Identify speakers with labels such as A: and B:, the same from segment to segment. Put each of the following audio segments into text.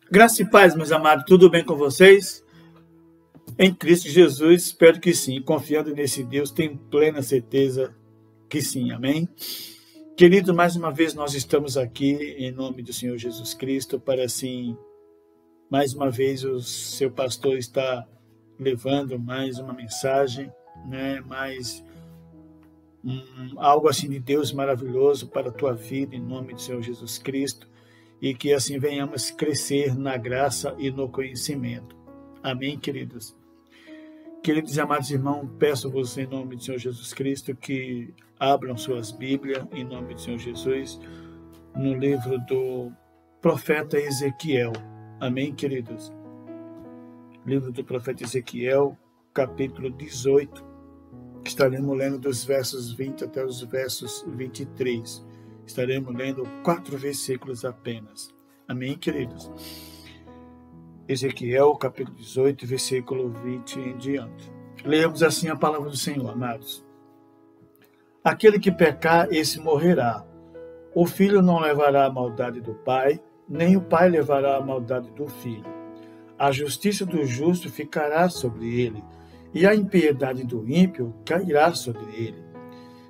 A: Graça e paz, meus amados, tudo bem com vocês? Em Cristo Jesus, espero que sim. Confiando nesse Deus, tenho plena certeza que sim, amém? Queridos, mais uma vez nós estamos aqui em nome do Senhor Jesus Cristo para assim, mais uma vez o seu pastor está levando mais uma mensagem, né? Algo assim de Deus maravilhoso para a tua vida em nome do Senhor Jesus Cristo. E que assim venhamos crescer na graça e no conhecimento. Amém, queridos? Queridos e amados irmãos, peço-vos em nome do Senhor Jesus Cristo que abram suas Bíblias em nome do Senhor Jesus no livro do profeta Ezequiel. Amém, queridos? Livro do profeta Ezequiel, capítulo 18, que estaremos lendo dos versos 20 até os versos 23. Estaremos lendo 4 versículos apenas. Amém, queridos? Ezequiel, capítulo 18, versículo 20 em diante. Leamos assim a palavra do Senhor, amados. Aquele que pecar, esse morrerá. O filho não levará a maldade do pai, nem o pai levará a maldade do filho. A justiça do justo ficará sobre ele, e a impiedade do ímpio cairá sobre ele.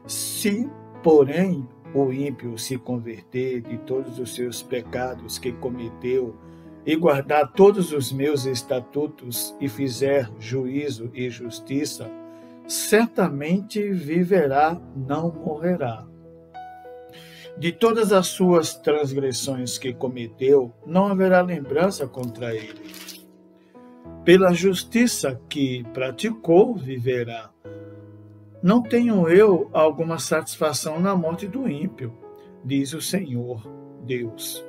A: Se, porém, o ímpio se converter de todos os seus pecados que cometeu e guardar todos os meus estatutos e fizer juízo e justiça, certamente viverá, não morrerá. De todas as suas transgressões que cometeu, não haverá lembrança contra ele. Pela justiça que praticou, viverá. Não tenho eu alguma satisfação na morte do ímpio, diz o Senhor Deus.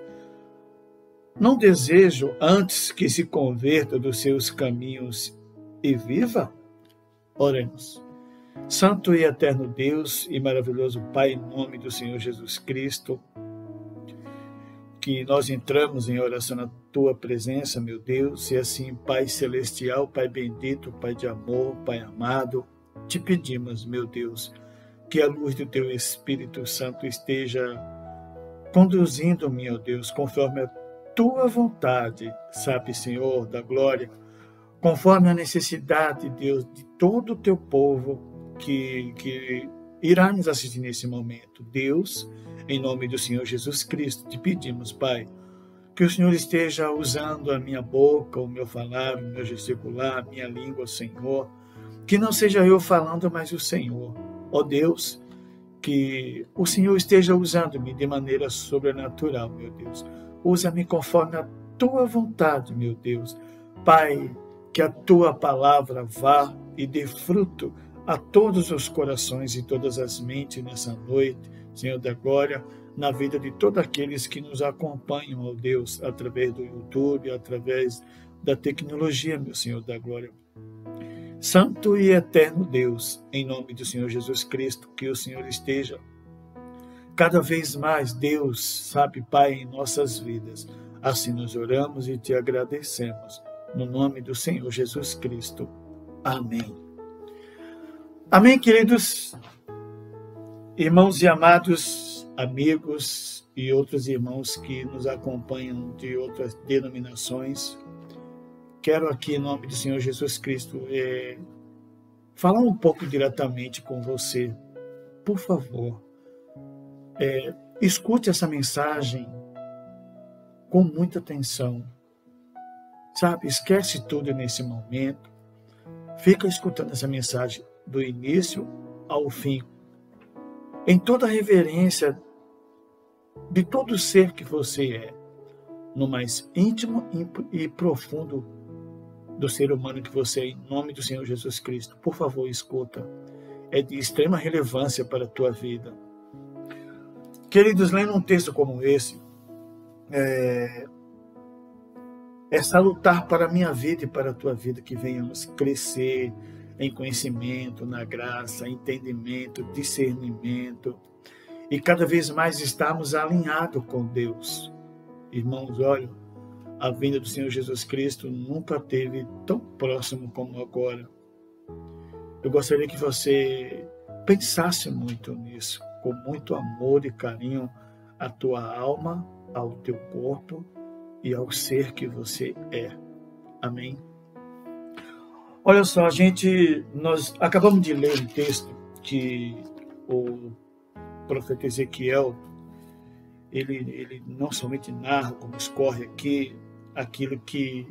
A: Não desejo antes que se converta dos seus caminhos e viva? Oremos. Santo e eterno Deus e maravilhoso Pai, em nome do Senhor Jesus Cristo, que nós entramos em oração na tua presença, meu Deus, e assim, Pai celestial, Pai bendito, Pai de amor, Pai amado, te pedimos, meu Deus, que a luz do teu Espírito Santo esteja conduzindo-me, ó Deus, conforme a tua vontade, sabe, Senhor da glória, conforme a necessidade, Deus, de todo o teu povo que irá nos assistir nesse momento. Deus, em nome do Senhor Jesus Cristo, te pedimos, Pai, que o Senhor esteja usando a minha boca, o meu falar, o meu gesticular, a minha língua, Senhor, que não seja eu falando, mas o Senhor. Ó Deus, que o Senhor esteja usando-me de maneira sobrenatural, meu Deus. Usa-me conforme a tua vontade, meu Deus. Pai, que a tua palavra vá e dê fruto a todos os corações e todas as mentes nessa noite, Senhor da glória, na vida de todos aqueles que nos acompanham, ó Deus, através do YouTube, através da tecnologia, meu Senhor da glória. Santo e eterno Deus, em nome do Senhor Jesus Cristo, que o Senhor esteja cada vez mais, Deus, sabe, Pai, em nossas vidas. Assim nós oramos e te agradecemos. No nome do Senhor Jesus Cristo. Amém. Amém, queridos irmãos e amados amigos e outros irmãos que nos acompanham de outras denominações. Quero aqui, em nome do Senhor Jesus Cristo, falar um pouco diretamente com você. Por favor, escute essa mensagem com muita atenção. Sabe, esquece tudo nesse momento. Fica escutando essa mensagem do início ao fim. Em toda a reverência de todo ser que você é. No mais íntimo e profundo do ser humano que você é, em nome do Senhor Jesus Cristo. Por favor, escuta. É de extrema relevância para a tua vida. Queridos, lendo um texto como esse, é salutar para a minha vida e para a tua vida que venhamos crescer em conhecimento, na graça, entendimento, discernimento e cada vez mais estarmos alinhados com Deus. Irmãos, olha, a vinda do Senhor Jesus Cristo nunca esteve tão próximo como agora. Eu gostaria que você pensasse muito nisso, com muito amor e carinho à tua alma, ao teu corpo e ao ser que você é. Amém? Olha só, nós acabamos de ler um texto que o profeta Ezequiel, ele não somente narra, como escorre aqui, aquilo que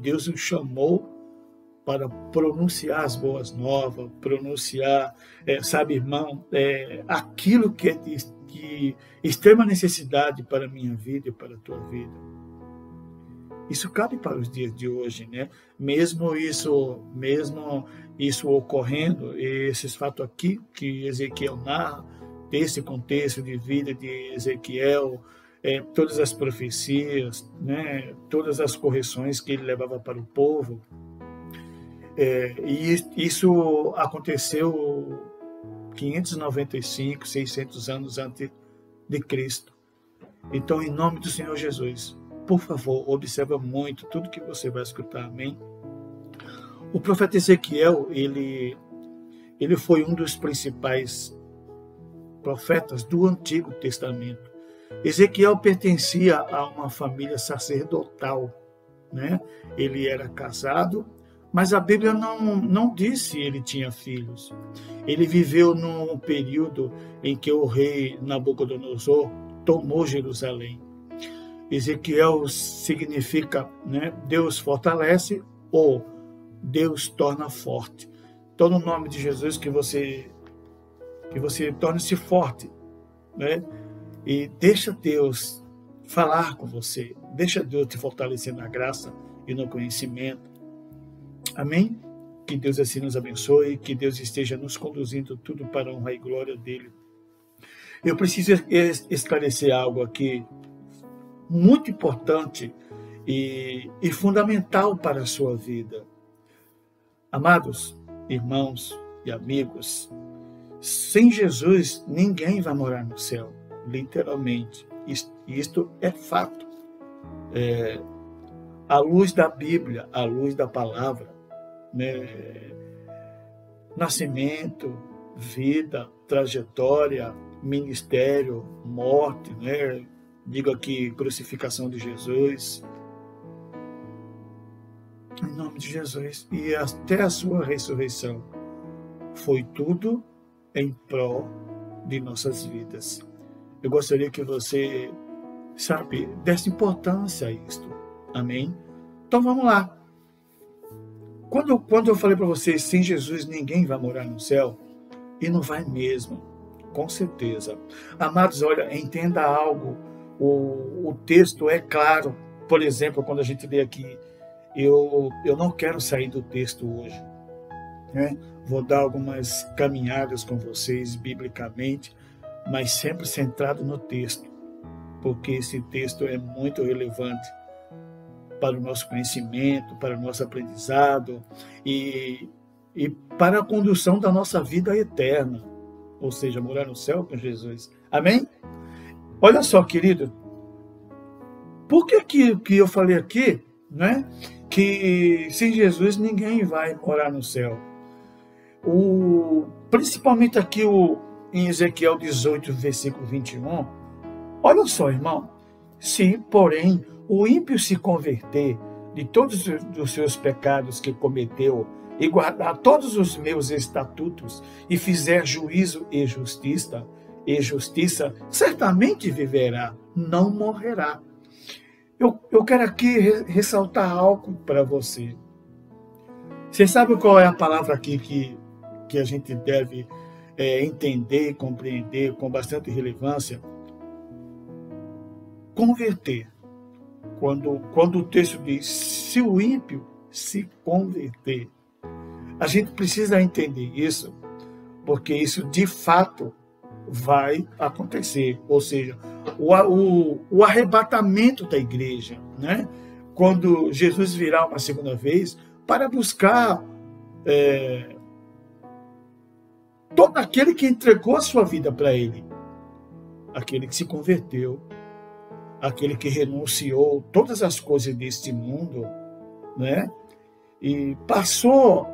A: Deus o chamou para pronunciar as boas novas, pronunciar, sabe, irmão, aquilo que é de extrema necessidade para a minha vida e para a tua vida. Isso cabe para os dias de hoje, né? Mesmo isso ocorrendo, esses fatos aqui que Ezequiel narra, desse contexto de vida de Ezequiel, todas as profecias, né? Todas as correções que ele levava para o povo, e isso aconteceu 595, 600 anos antes de Cristo. Então, em nome do Senhor Jesus, por favor, observa muito tudo que você vai escutar, amém? O profeta Ezequiel, ele foi um dos principais profetas do Antigo Testamento. Ezequiel pertencia a uma família sacerdotal, né? Ele era casado, mas a Bíblia não diz se ele tinha filhos. Ele viveu num período em que o rei Nabucodonosor tomou Jerusalém. Ezequiel significa, né, Deus fortalece ou Deus torna forte. Então, no nome de Jesus, que você torne-se forte, né? E deixa Deus falar com você. Deixa Deus te fortalecer na graça e no conhecimento. Amém? Que Deus assim nos abençoe, que Deus esteja nos conduzindo tudo para a honra e glória dele. Eu preciso esclarecer algo aqui muito importante e fundamental para a sua vida. Amados irmãos e amigos, sem Jesus ninguém vai morar no céu, literalmente. Isto é fato. À luz da Bíblia, à luz da palavra, né? Nascimento, vida, trajetória, ministério, morte, né? Digo aqui, crucificação de Jesus, em nome de Jesus, e até a sua ressurreição, foi tudo em prol de nossas vidas. Eu gostaria que você, sabe, desse importância a isto. Amém? Então vamos lá. Quando eu falei para vocês, sem Jesus ninguém vai morar no céu, e não vai mesmo, com certeza. Amados, olha, entenda algo. O texto é claro. Por exemplo, quando a gente lê aqui, eu não quero sair do texto hoje, né? Vou dar algumas caminhadas com vocês biblicamente, mas sempre centrado no texto, porque esse texto é muito relevante para o nosso conhecimento, para o nosso aprendizado e para a condução da nossa vida eterna, ou seja, morar no céu com Jesus. Amém? Olha só, querido, por que eu falei aqui, né, que sem Jesus ninguém vai morar no céu? Principalmente aqui em Ezequiel 18, versículo 21, olha só, irmão, se, porém, o ímpio se converter de todos os seus pecados que cometeu e guardar todos os meus estatutos e fizer juízo e justiça, certamente viverá, não morrerá. Eu quero aqui ressaltar algo para você. Você sabe qual é a palavra aqui que a gente deve entender e compreender com bastante relevância? Converter. Quando o texto diz, se o ímpio se converter, a gente precisa entender isso, porque isso de fato vai acontecer, ou seja, o arrebatamento da igreja, né? Quando Jesus virá uma segunda vez para buscar todo aquele que entregou a sua vida para ele, aquele que se converteu, aquele que renunciou todas as coisas deste mundo, né? E passou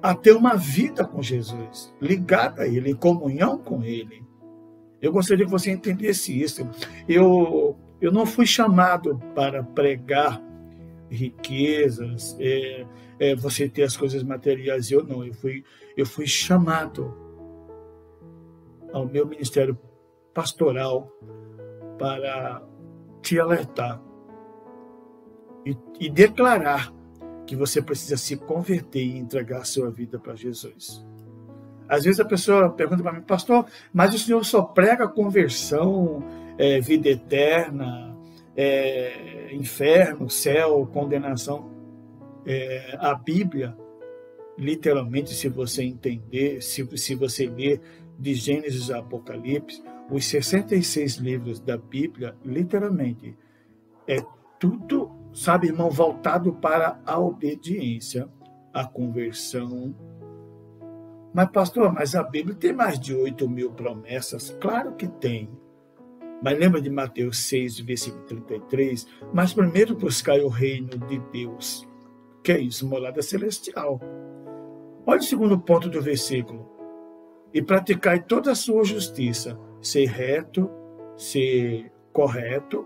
A: a ter uma vida com Jesus, ligada a Ele, em comunhão com Ele. Eu gostaria que você entendesse isso. Eu Eu não fui chamado para pregar riquezas, você ter as coisas materiais. Eu fui chamado ao meu ministério pastoral para te alertar e declarar que você precisa se converter e entregar a sua vida para Jesus. Às vezes a pessoa pergunta para mim, pastor, mas o senhor só prega conversão, vida eterna, inferno, céu, condenação. A Bíblia, literalmente, se você entender, se você ler de Gênesis a Apocalipse, os 66 livros da Bíblia, literalmente, é tudo, sabe, irmão, voltado para a obediência, a conversão. Mas, pastor, mas a Bíblia tem mais de 8.000 promessas? Claro que tem. Mas lembra de Mateus 6, versículo 33? Mas primeiro buscai o reino de Deus. Que é isso? Morada celestial. Olha o segundo ponto do versículo. E praticai toda a sua justiça. Ser reto, ser correto,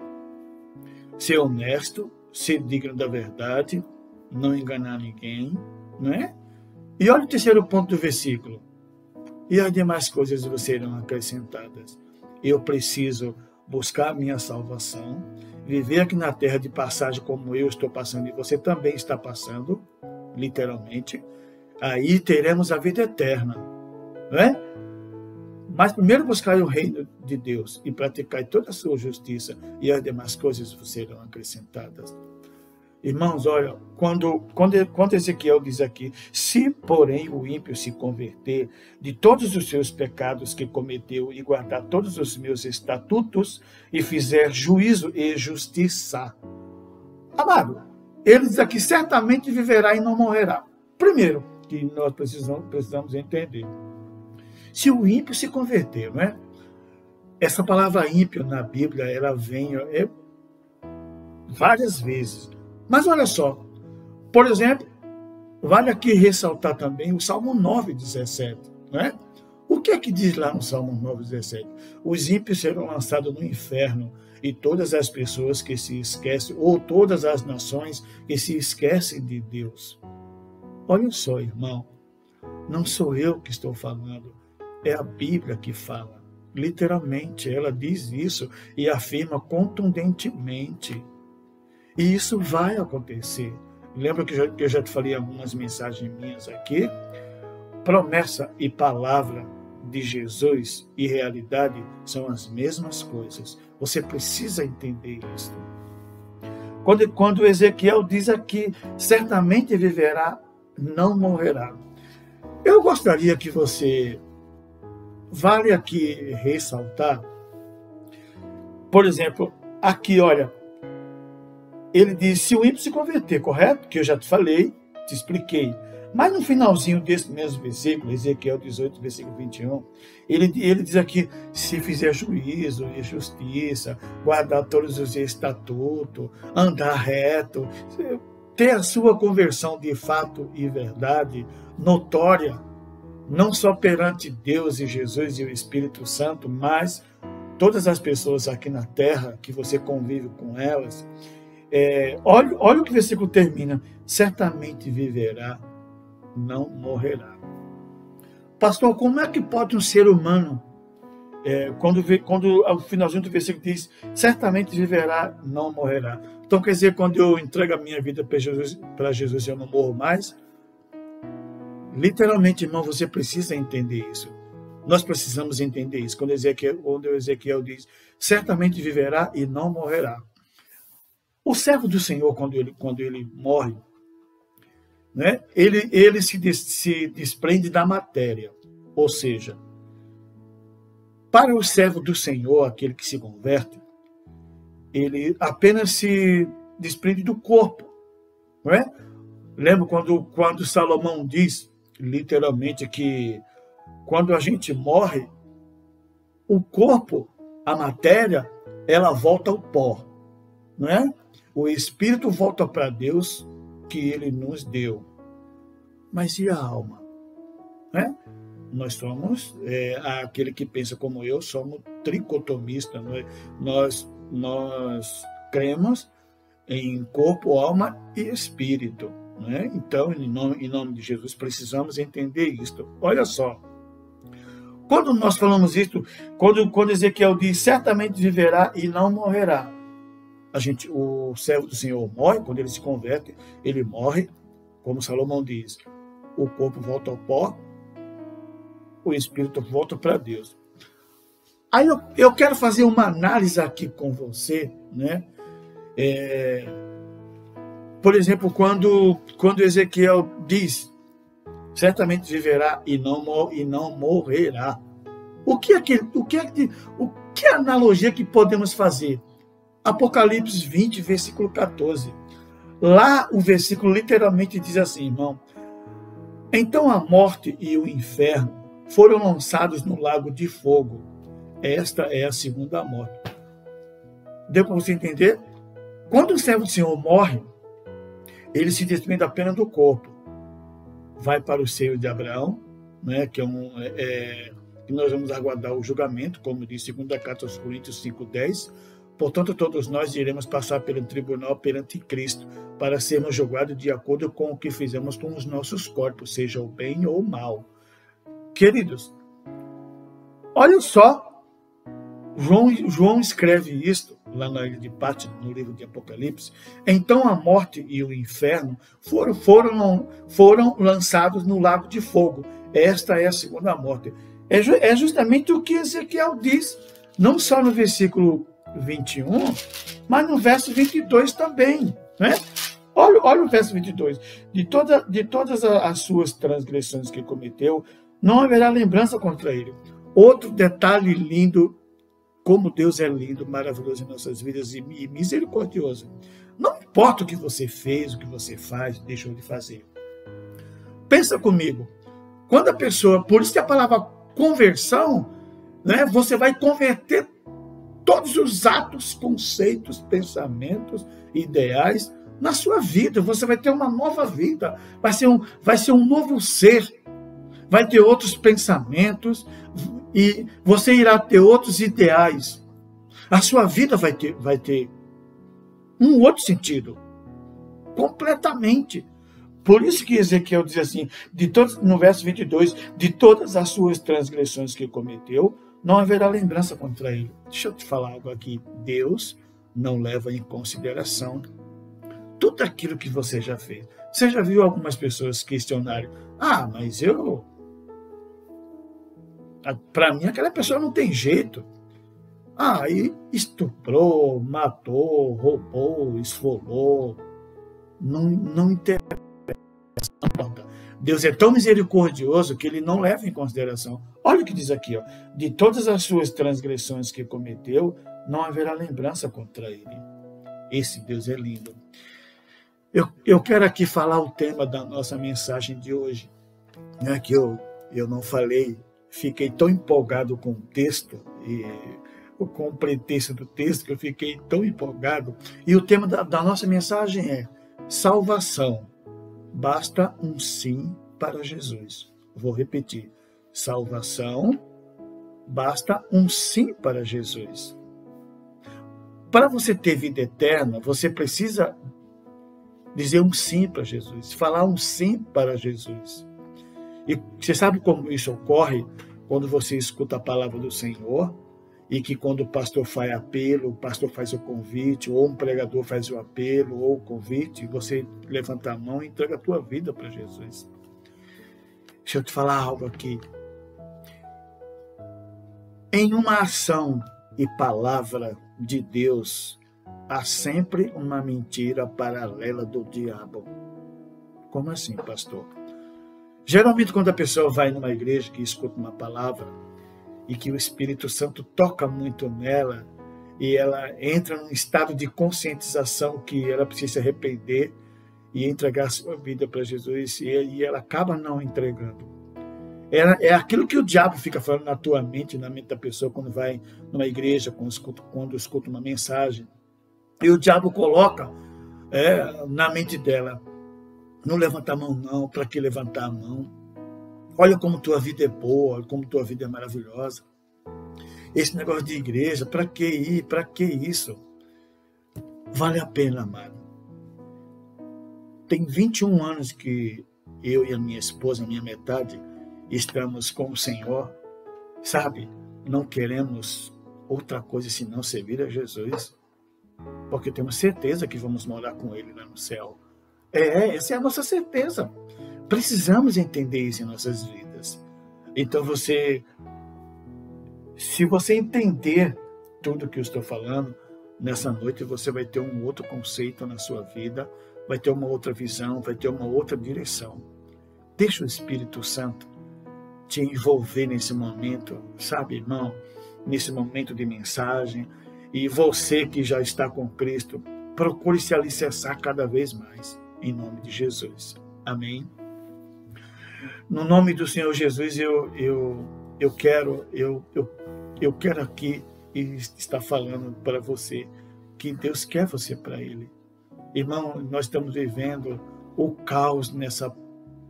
A: ser honesto, ser digno da verdade, não enganar ninguém, não é? E olha o terceiro ponto do versículo. E as demais coisas vos serão acrescentadas. Eu preciso buscar a minha salvação, viver aqui na terra de passagem como eu estou passando e você também está passando, literalmente. Aí teremos a vida eterna, não é? Mas primeiro buscar o reino de Deus e praticar toda a sua justiça e as demais coisas vos serão acrescentadas. Irmãos, olha, quando Ezequiel diz aqui, se porém o ímpio se converter de todos os seus pecados que cometeu e guardar todos os meus estatutos e fizer juízo e justiça. Amado, ele diz aqui, certamente viverá e não morrerá. Primeiro, que nós precisamos entender. Se o ímpio se converter, não é? Essa palavra ímpio na Bíblia, ela vem várias vezes. Mas olha só, por exemplo, vale aqui ressaltar também o Salmo 9:17, não é? O que é que diz lá no Salmo 9:17? Os ímpios serão lançados no inferno e todas as pessoas que se esquecem, ou todas as nações que se esquecem de Deus. Olha só, irmão, não sou eu que estou falando, é a Bíblia que fala. Literalmente, ela diz isso e afirma contundentemente. E isso vai acontecer. Lembra que eu já te falei algumas mensagens minhas aqui? Promessa e palavra de Jesus e realidade são as mesmas coisas. Você precisa entender isso. Quando Ezequiel diz aqui, certamente viverá, não morrerá. Eu gostaria que você, vale aqui ressaltar, por exemplo, aqui, olha, ele diz, se o ímpio se converter, correto? Que eu já te falei, te expliquei. Mas no finalzinho desse mesmo versículo, Ezequiel 18, versículo 21, ele diz aqui, se fizer juízo e justiça, guardar todos os estatutos, andar reto, ter a sua conversão de fato e verdade notória, não só perante Deus e Jesus e o Espírito Santo, mas todas as pessoas aqui na terra, que você convive com elas, olha o que o versículo termina, certamente viverá, não morrerá. Pastor, como é que pode um ser humano, quando ao finalzinho do versículo diz, certamente viverá, não morrerá. Então quer dizer, quando eu entrego a minha vida para Jesus, eu não morro mais? Literalmente, irmão, você precisa entender isso. Nós precisamos entender isso. Quando Ezequiel diz, certamente viverá e não morrerá. O servo do Senhor, quando ele morre, né, ele se desprende da matéria. Ou seja, para o servo do Senhor, aquele que se converte, ele apenas se desprende do corpo. Não é? Lembra quando Salomão diz, literalmente, que quando a gente morre, o corpo, a matéria, ela volta ao pó. Não é? O espírito volta para Deus que ele nos deu. Mas e a alma? Né? Nós somos, aquele que pensa como eu, somos tricotomistas. Nós nós cremos em corpo, alma e espírito, né? Então, em nome de Jesus, precisamos entender isto. Olha só, quando nós falamos isso, quando Ezequiel diz, certamente viverá e não morrerá, o servo do Senhor morre, quando ele se converte, ele morre, como Salomão diz, o corpo volta ao pó, o espírito volta para Deus. Aí eu quero fazer uma análise aqui com você, né? Por exemplo, quando Ezequiel diz, certamente viverá e não morrerá. Que analogia que podemos fazer? Apocalipse 20, versículo 14. Lá o versículo literalmente diz assim, irmão: então a morte e o inferno foram lançados no lago de fogo. Esta é a segunda morte. Deu para você entender? Quando o servo do Senhor morre, ele se desprende apenas do corpo. Vai para o seio de Abraão, né, que nós vamos aguardar o julgamento, como diz 2ª Carta aos Coríntios 5:10. Portanto, todos nós iremos passar pelo tribunal perante Cristo, para sermos julgados de acordo com o que fizemos com os nossos corpos, seja o bem ou o mal. Queridos, olha só, João escreve isto lá na ilha de Patmos, no livro de Apocalipse. Então a morte e o inferno foram lançados no lago de fogo. Esta é a segunda morte. É justamente o que Ezequiel diz, não só no versículo 21, mas no verso 22 também, né? Olha o verso 22. De todas as suas transgressões que cometeu, não haverá lembrança contra ele. Outro detalhe lindo, como Deus é lindo, maravilhoso em nossas vidas e misericordioso. Não importa o que você fez, o que você faz, deixou de fazer. Pensa comigo. Quando a pessoa, por isso que a palavra conversão, né, você vai converter todos os atos, conceitos, pensamentos, ideais na sua vida. Você vai ter uma nova vida. Vai ser um novo ser. Vai ter outros pensamentos e você irá ter outros ideais. A sua vida vai ter um outro sentido. Completamente. Por isso que Ezequiel diz assim, no verso 22, de todas as suas transgressões que cometeu, não haverá lembrança contra ele. Deixa eu te falar algo aqui. Deus não leva em consideração tudo aquilo que você já fez. Você já viu algumas pessoas questionarem, mas para mim aquela pessoa não tem jeito. E estuprou, matou, roubou, esfolou. Não interessa. Deus é tão misericordioso que ele não leva em consideração. Olha o que diz aqui, ó. De todas as suas transgressões que cometeu, não haverá lembrança contra ele. Esse Deus é lindo. Eu quero aqui falar o tema da nossa mensagem de hoje, né, que eu não falei, fiquei tão empolgado com o texto, e com o pretexto do texto, que eu fiquei tão empolgado. E o tema da nossa mensagem é salvação. Basta um sim para Jesus. Vou repetir. Salvação, basta um sim para Jesus. Para você ter vida eterna, você precisa dizer um sim para Jesus, falar um sim para Jesus. E você sabe como isso ocorre? Quando você escuta a palavra do Senhor, e que quando o pastor faz apelo, o pastor faz o convite, ou um pregador faz o apelo, ou o convite, você levanta a mão e entrega a tua vida para Jesus. Deixa eu te falar algo aqui. Em uma ação e palavra de Deus, há sempre uma mentira paralela do diabo. Como assim, pastor? Geralmente, quando a pessoa vai numa igreja que escuta uma palavra, e que o Espírito Santo toca muito nela, e ela entra num estado de conscientização que ela precisa se arrepender e entregar a sua vida para Jesus, e ela acaba não entregando. É aquilo que o diabo fica falando na tua mente, na mente da pessoa, quando vai numa igreja, quando escuta uma mensagem. E o diabo coloca na mente dela, não levanta a mão não, para que levantar a mão? Olha como tua vida é boa, como tua vida é maravilhosa. esse negócio de igreja, para que ir? Para que isso? Vale a pena, amado. Tem 21 anos que eu e a minha esposa, a minha metade, estamos com o Senhor, sabe? Não queremos outra coisa senão servir a Jesus, porque temos certeza que vamos morar com Ele lá no céu. Essa é a nossa certeza. Precisamos entender isso em nossas vidas. Então se você entender tudo que eu estou falando, nessa noite você vai ter um outro conceito na sua vida, vai ter uma outra visão, vai ter uma outra direção. Deixa o Espírito Santo te envolver nesse momento, sabe, irmão? Nesse momento de mensagem. E você que já está com Cristo, procure se alicerçar cada vez mais, em nome de Jesus. Amém? No nome do Senhor Jesus, eu quero aqui estar falando para você que Deus quer você para Ele. Irmão, nós estamos vivendo o caos nessa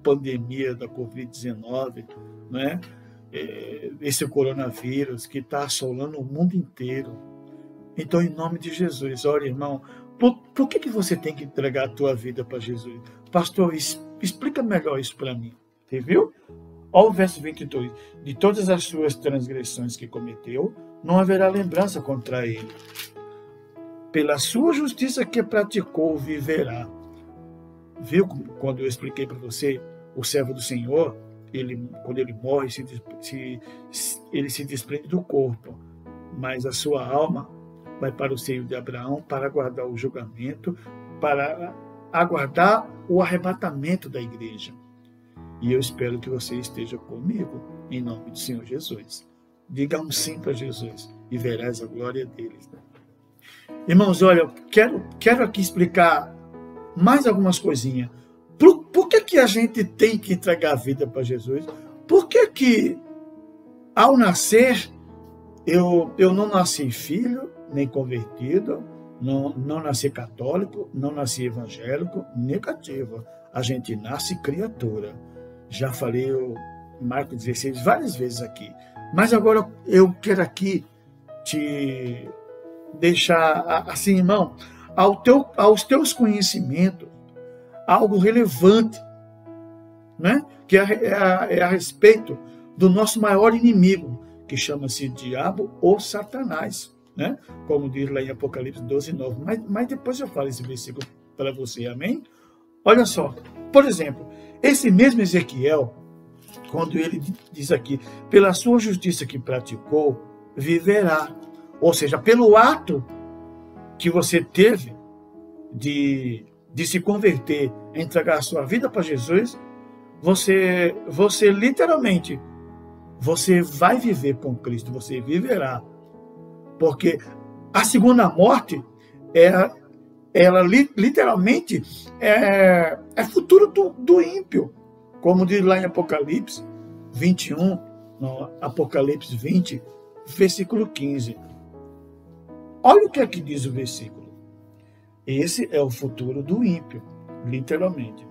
A: pandemia da Covid-19, não é? Esse coronavírus que está assolando o mundo inteiro. Então, em nome de Jesus, olha, irmão, por que você tem que entregar a tua vida para Jesus? Pastor, explica melhor isso para mim. Você viu? Olha o verso 22. De todas as suas transgressões que cometeu, não haverá lembrança contra ele. Pela sua justiça que praticou, viverá. Viu quando eu expliquei para você, o servo do Senhor, quando ele morre, ele se desprende do corpo, mas a sua alma vai para o seio de Abraão para aguardar o julgamento, para aguardar o arrebatamento da igreja. E eu espero que você esteja comigo, em nome do Senhor Jesus. Diga um sim para Jesus e verás a glória dele. Irmãos, olha, eu quero aqui explicar mais algumas coisinhas. Por que a gente tem que entregar a vida para Jesus? Por que ao nascer, eu não nasci filho, nem convertido, não nasci católico, não nasci evangélico, negativo. A gente nasce criatura. Já falei o Marcos 16 várias vezes aqui. Mas agora eu quero aqui te deixar assim, irmão, aos teus conhecimentos, algo relevante, né? Que é a respeito do nosso maior inimigo, que chama-se diabo ou Satanás, né? Como diz lá em Apocalipse 12:9. Mas depois eu falo esse versículo para você, amém? Olha só, por exemplo, esse mesmo Ezequiel, quando ele diz aqui, pela sua justiça que praticou, viverá. Ou seja, pelo ato que você teve de se converter, entregar a sua vida para Jesus, você literalmente, você vai viver com Cristo, você viverá. Porque a segunda morte, ela literalmente é futuro do ímpio. Como diz lá em Apocalipse 21, no Apocalipse 20, versículo 15. Olha o que aqui diz o versículo. Esse é o futuro do ímpio, literalmente.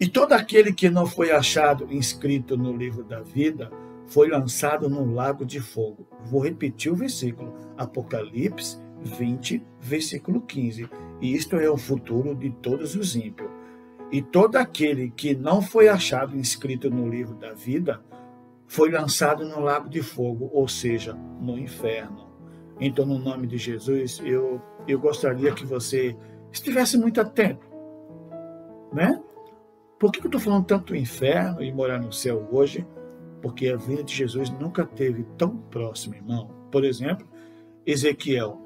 A: E todo aquele que não foi achado inscrito no livro da vida foi lançado no lago de fogo. Vou repetir o versículo. Apocalipse 20, versículo 15. E isto é o futuro de todos os ímpios. E todo aquele que não foi achado inscrito no livro da vida foi lançado no lago de fogo, ou seja, no inferno. Então, no nome de Jesus, eu gostaria que você estivesse muito atento, né? Por que eu estou falando tanto do inferno e morar no céu hoje? Porque a vinda de Jesus nunca esteve tão próxima, irmão. Por exemplo, Ezequiel.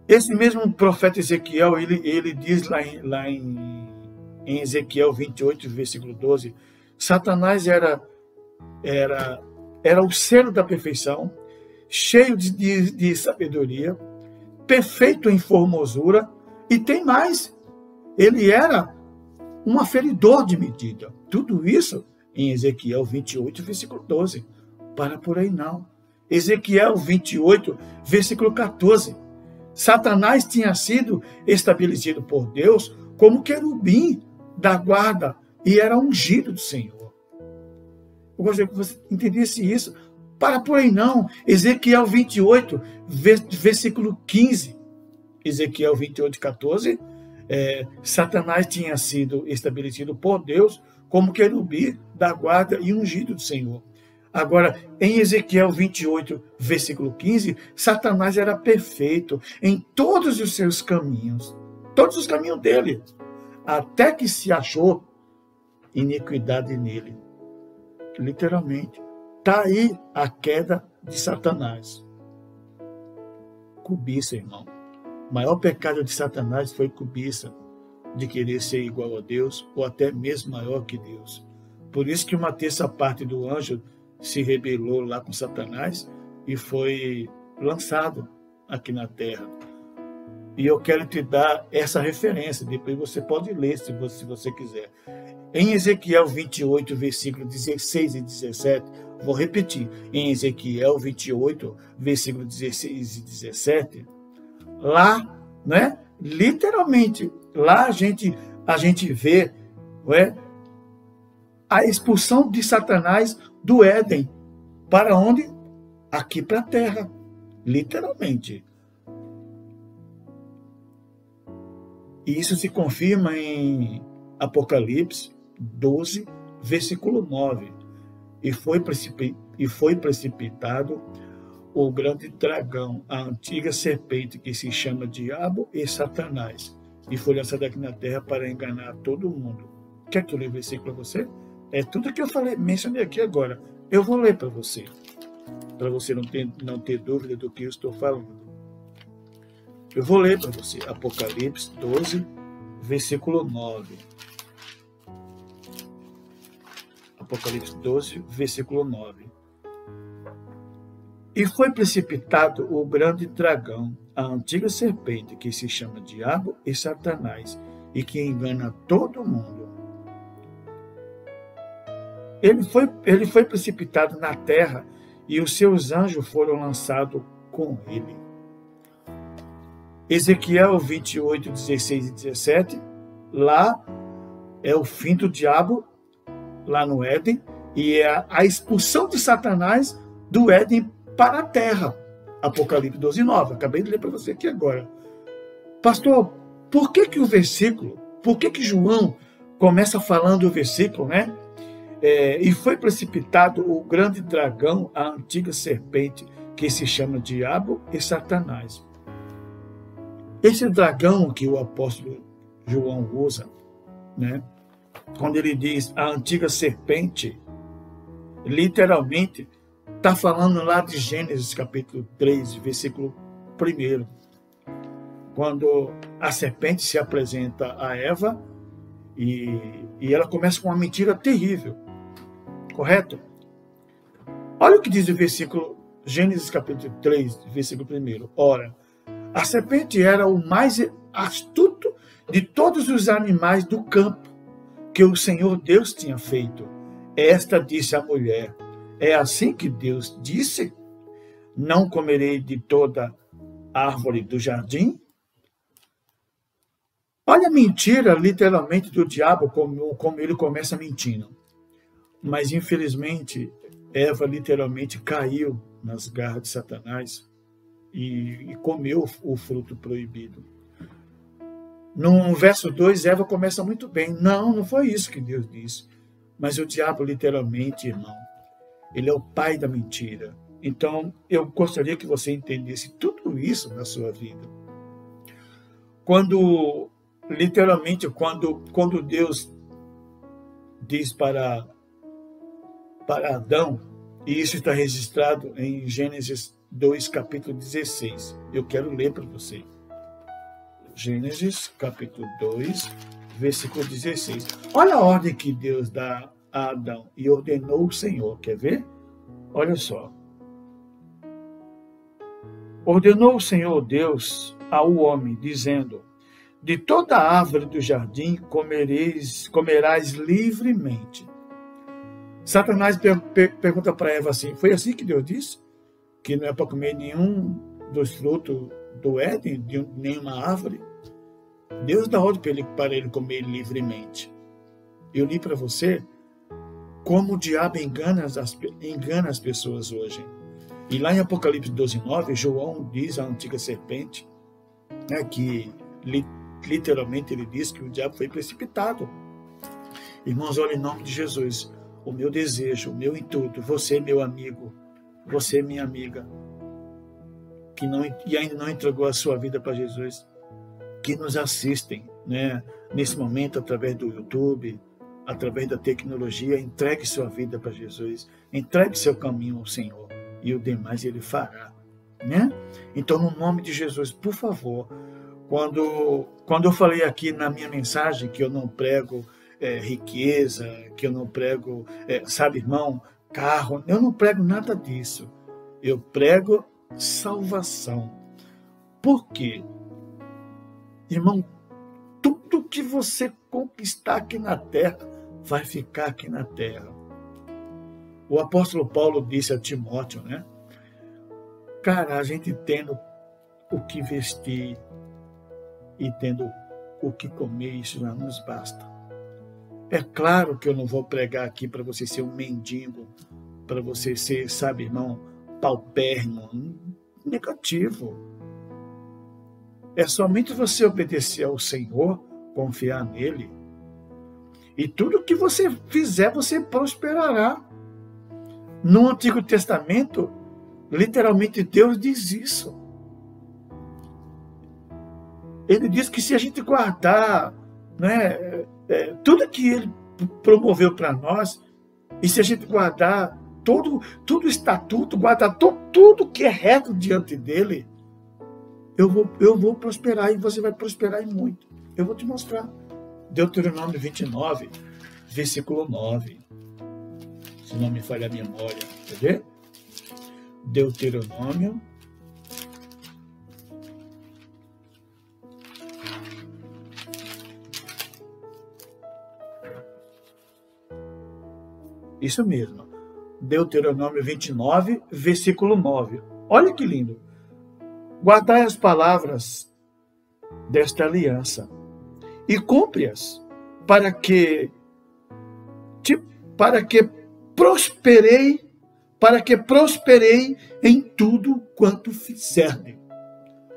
A: Esse mesmo profeta Ezequiel, ele diz lá em Ezequiel 28, versículo 12, Satanás era o selo da perfeição, cheio de sabedoria, perfeito em formosura, e tem mais, ele era um aferidor de medida. Tudo isso em Ezequiel 28, versículo 12. Para por aí não. Ezequiel 28, versículo 14. Satanás tinha sido estabelecido por Deus como querubim da guarda e era ungido do Senhor. Eu gostaria que você entendesse isso. Para por aí não. Ezequiel 28, versículo 15. Ezequiel 28, 14. Satanás tinha sido estabelecido por Deus como querubim da guarda e ungido do Senhor. Agora, em Ezequiel 28, versículo 15, Satanás era perfeito em todos os seus caminhos. Todos os caminhos dele. Até que se achou iniquidade nele. Literalmente. Está aí a queda de Satanás. Cobiça, irmão. O maior pecado de Satanás foi cobiça, de querer ser igual a Deus, ou até mesmo maior que Deus. Por isso que uma terça parte do anjo se rebelou lá com Satanás e foi lançado aqui na terra. E eu quero te dar essa referência, depois você pode ler se você quiser. Em Ezequiel 28, versículos 16 e 17, vou repetir, em Ezequiel 28, versículos 16 e 17, lá, né, literalmente, lá a gente vê, a expulsão de Satanás do Éden. Para onde? Aqui para a terra, literalmente. E isso se confirma em Apocalipse 12, versículo 9. E foi precipitado o grande dragão, a antiga serpente que se chama Diabo e Satanás, e foi lançado aqui na terra para enganar todo mundo. Quer que eu leia o versículo para você? É tudo que eu mencionei aqui agora. Eu vou ler para você não ter dúvida do que eu estou falando. Eu vou ler para você Apocalipse 12, versículo 9. Apocalipse 12, versículo 9. E foi precipitado o grande dragão, a antiga serpente, que se chama Diabo e Satanás, e que engana todo mundo. Ele foi precipitado na terra, e os seus anjos foram lançados com ele. Ezequiel 28, 16 e 17, lá é o fim do diabo, lá no Éden, e é a expulsão de Satanás do Éden para a terra. Apocalipse 12, 9. Acabei de ler para você aqui agora. Pastor, por que João começa falando o versículo, né? E foi precipitado o grande dragão, a antiga serpente, que se chama Diabo e Satanás. Esse dragão que o apóstolo João usa, né? Quando ele diz a antiga serpente, literalmente está falando lá de Gênesis capítulo 3, versículo 1. Quando a serpente se apresenta a Eva e ela começa com uma mentira terrível. Correto? Olha o que diz o versículo, Gênesis capítulo 3, versículo 1. Ora, a serpente era o mais astuto de todos os animais do campo que o Senhor Deus tinha feito. Esta disse à mulher: é assim que Deus disse? Não comerei de toda árvore do jardim? Olha a mentira, literalmente, do diabo, como ele começa mentindo. Mas, infelizmente, Eva literalmente caiu nas garras de Satanás e comeu o fruto proibido. No verso 2, Eva começa muito bem. Não foi isso que Deus disse. Mas o diabo, literalmente, irmão, ele é o pai da mentira. Então, eu gostaria que você entendesse tudo isso na sua vida. Quando Deus diz para Adão, e isso está registrado em Gênesis 2, capítulo 16. Eu quero ler para você. Gênesis, capítulo 2, versículo 16. Olha a ordem que Deus dá a Adão e ordenou o Senhor. Quer ver? Olha só. Ordenou o Senhor Deus ao homem, dizendo: de toda árvore do jardim comerás livremente. Satanás pergunta para Eva assim: foi assim que Deus disse? Que não é para comer nenhum dos frutos do Éden, de nenhuma árvore? Deus dá ordem para ele comer livremente. Eu li para você como o diabo engana as pessoas hoje. E lá em Apocalipse 12:9, João diz à antiga serpente, né, que literalmente ele diz que o diabo foi precipitado. Irmãos, olha, em nome de Jesus, o meu desejo, o meu intuito, você, meu amigo, você, minha amiga, e ainda não entregou a sua vida para Jesus, que nos assistem, né, nesse momento através do YouTube, através da tecnologia, entregue sua vida para Jesus, entregue seu caminho ao Senhor e o demais Ele fará, né? Então, no nome de Jesus, por favor, quando eu falei aqui na minha mensagem que eu não prego riqueza, que eu não prego, sabe, irmão, carro, eu não prego nada disso. Eu prego salvação. Por quê? Irmão, tudo que você conquistar aqui na terra vai ficar aqui na terra. O apóstolo Paulo disse a Timóteo, né? Cara, a gente tendo o que vestir e tendo o que comer, isso já nos basta. É claro que eu não vou pregar aqui para você ser um mendigo, para você ser, sabe, irmão, paupérrimo, negativo. É somente você obedecer ao Senhor, confiar nele, e tudo que você fizer, você prosperará. No Antigo Testamento, literalmente Deus diz isso. Ele diz que se a gente guardar, né, tudo que ele promoveu para nós, e se a gente guardar todo o estatuto, guardar tudo que é reto diante dele, eu vou prosperar e você vai prosperar e muito. Eu vou te mostrar. Deuteronômio 29, versículo 9. Se não me falha a memória. Quer ver? Deuteronômio. Isso mesmo. Deuteronômio 29, versículo 9. Olha que lindo. Guardai as palavras desta aliança e cumpre-as, para que prosperei em tudo quanto fizerem.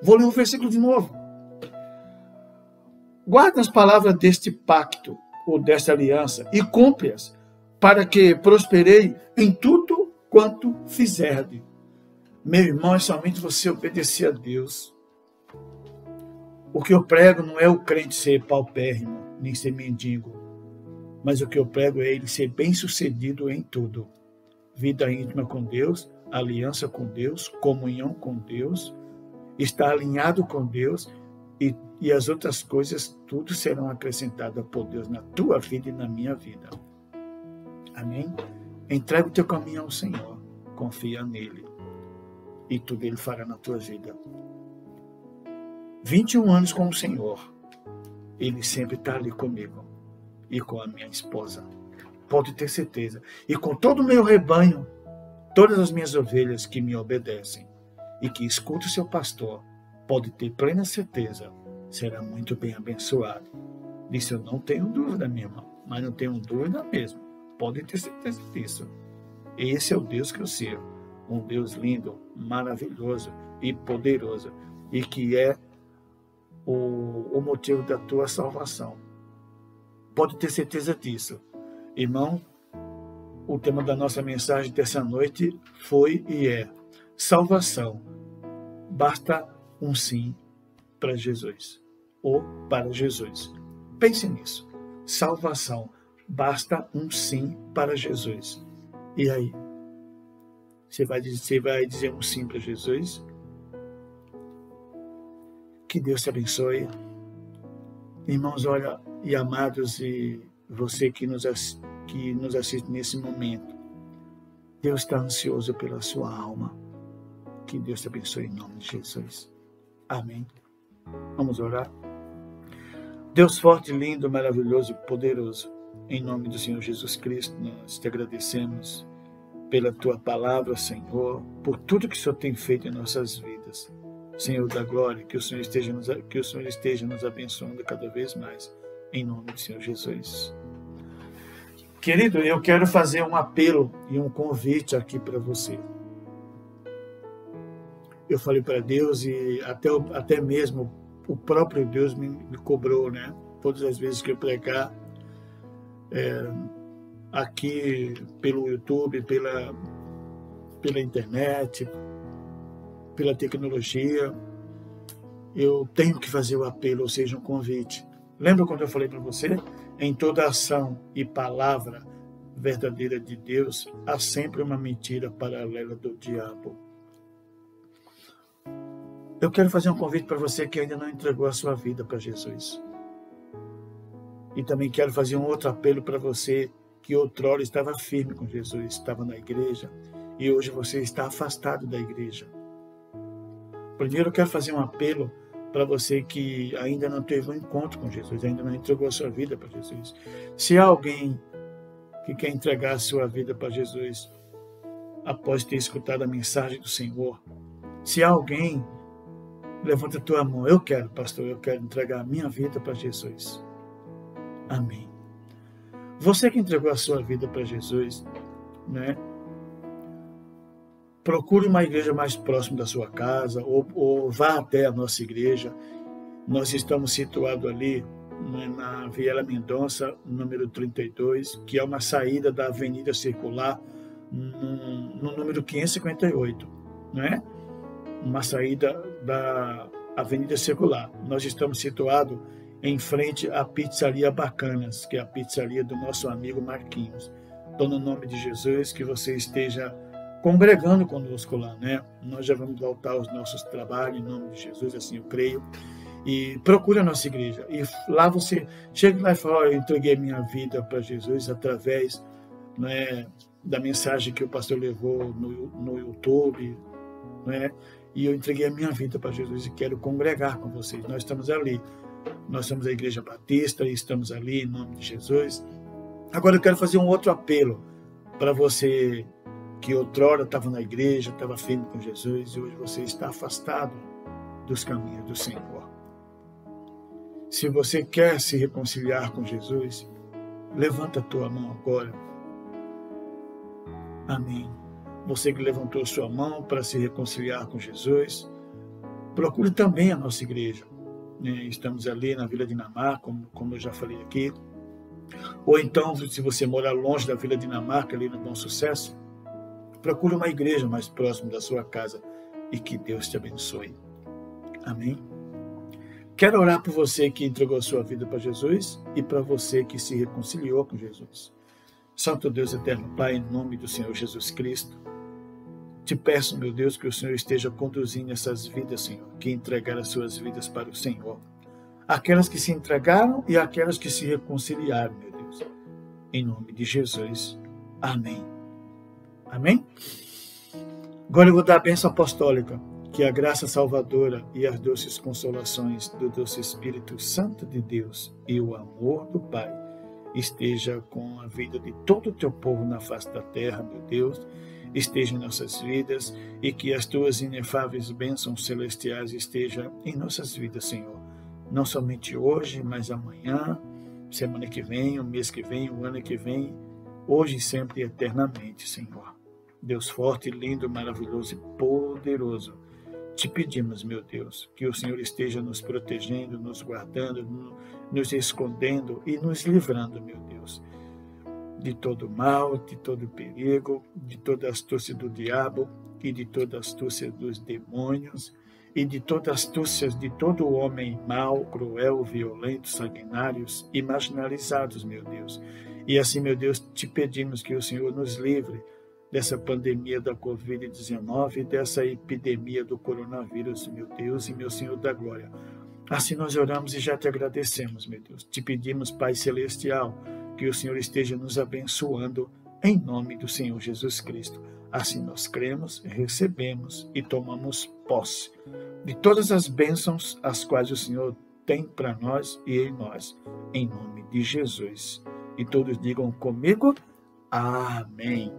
A: Vou ler o versículo de novo. Guarda as palavras deste pacto, ou desta aliança, e cumpre-as, para que prosperei em tudo quanto fizerem. Meu irmão, é somente você obedecer a Deus. O que eu prego não é o crente ser paupérrimo, nem ser mendigo, mas o que eu prego é ele ser bem-sucedido em tudo. Vida íntima com Deus, aliança com Deus, comunhão com Deus, estar alinhado com Deus e as outras coisas, tudo serão acrescentadas por Deus na tua vida e na minha vida. Amém? Entrega o teu caminho ao Senhor, confia nele e tudo ele fará na tua vida. 21 anos com o Senhor, ele sempre está ali comigo e com a minha esposa. Pode ter certeza. E com todo o meu rebanho, todas as minhas ovelhas que me obedecem e que escutam o seu pastor, pode ter plena certeza, será muito bem abençoado. Disso eu não tenho dúvida, minha irmã, mas não tenho dúvida mesmo. Pode ter certeza disso. Esse é o Deus que eu sirvo. Um Deus lindo, maravilhoso e poderoso. E que é o motivo da tua salvação. Pode ter certeza disso. Irmão, o tema da nossa mensagem dessa noite foi e é salvação. Basta um sim para Jesus. Ou para Jesus. Pense nisso. Salvação. Basta um sim para Jesus. E aí? Você vai dizer um sim para Jesus? Que Deus te abençoe. Irmãos, olha, e amados, e você que nos assiste nesse momento, Deus está ansioso pela sua alma. Que Deus te abençoe em nome de Jesus. Amém. Vamos orar. Deus forte, lindo, maravilhoso e poderoso, em nome do Senhor Jesus Cristo, nós te agradecemos pela tua palavra, Senhor, por tudo que o Senhor tem feito em nossas vidas. Senhor da glória, que o Senhor esteja nos abençoando cada vez mais, em nome do Senhor Jesus. Querido, eu quero fazer um apelo e um convite aqui para você. Eu falei para Deus e até mesmo o próprio Deus me cobrou, né? Todas as vezes que eu pregar aqui pelo YouTube, pela internet, pela tecnologia, eu tenho que fazer o apelo, ou seja, um convite. Lembra quando eu falei para você? Em toda ação e palavra verdadeira de Deus, há sempre uma mentira paralela do diabo. Eu quero fazer um convite para você que ainda não entregou a sua vida para Jesus. E também quero fazer um outro apelo para você que outrora estava firme com Jesus, estava na igreja, e hoje você está afastado da igreja. Primeiro eu quero fazer um apelo para você que ainda não teve um encontro com Jesus, ainda não entregou a sua vida para Jesus. Se há alguém que quer entregar a sua vida para Jesus após ter escutado a mensagem do Senhor, se há alguém, levanta a tua mão. Eu quero, pastor, eu quero entregar a minha vida para Jesus. Amém. Você que entregou a sua vida para Jesus, né? Procure uma igreja mais próxima da sua casa ou vá até a nossa igreja. Nós estamos situados ali, né, na Viela Mendonça, número 32, que é uma saída da Avenida Circular, no número 558, né? Uma saída da Avenida Circular. Nós estamos situados em frente à Pizzaria Bacanas, que é a pizzaria do nosso amigo Marquinhos. Então, no nome de Jesus, que você esteja congregando conosco lá, né? Nós já vamos voltar aos nossos trabalhos, em nome de Jesus, assim eu creio. E procure a nossa igreja. E lá você chega lá e fala, eu entreguei minha vida para Jesus através, né, da mensagem que o pastor levou no YouTube, né? E eu entreguei a minha vida para Jesus e quero congregar com vocês. Nós estamos ali. Nós somos a Igreja Batista e estamos ali em nome de Jesus. Agora eu quero fazer um outro apelo para você que outrora estava na igreja, estava firme com Jesus e hoje você está afastado dos caminhos do Senhor. Se você quer se reconciliar com Jesus, levanta a tua mão agora. Amém. Você que levantou sua mão para se reconciliar com Jesus, procure também a nossa igreja. Estamos ali na Vila Dinamarca, como eu já falei aqui. Ou então, se você mora longe da Vila Dinamarca, ali no Bom Sucesso, procure uma igreja mais próxima da sua casa e que Deus te abençoe. Amém? Quero orar por você que entregou a sua vida para Jesus e para você que se reconciliou com Jesus. Santo Deus eterno Pai, em nome do Senhor Jesus Cristo, te peço, meu Deus, que o Senhor esteja conduzindo essas vidas, Senhor, que entregaram as suas vidas para o Senhor. Aquelas que se entregaram e aquelas que se reconciliaram, meu Deus. Em nome de Jesus. Amém. Amém? Agora eu vou dar a bênção apostólica, que a graça salvadora e as doces consolações do doce Espírito Santo de Deus e o amor do Pai esteja com a vida de todo o teu povo na face da terra, meu Deus, esteja em nossas vidas e que as tuas inefáveis bênçãos celestiais estejam em nossas vidas, Senhor. Não somente hoje, mas amanhã, semana que vem, o mês que vem, o ano que vem, hoje e sempre e eternamente, Senhor. Deus forte, lindo, maravilhoso e poderoso, te pedimos, meu Deus, que o Senhor esteja nos protegendo, nos guardando, nos escondendo e nos livrando, meu Deus, de todo mal, de todo perigo, de toda astúcia do diabo e de toda astúcia dos demônios e de toda astúcia de todo homem mau, cruel, violento, sanguinários e marginalizados, meu Deus. E assim, meu Deus, te pedimos que o Senhor nos livre dessa pandemia da Covid-19 e dessa epidemia do coronavírus, meu Deus e meu Senhor da glória. Assim nós oramos e já te agradecemos, meu Deus. Te pedimos, Pai Celestial, que o Senhor esteja nos abençoando em nome do Senhor Jesus Cristo. Assim nós cremos, recebemos e tomamos posse de todas as bênçãos as quais o Senhor tem para nós e em nós, em nome de Jesus. E todos digam comigo, amém.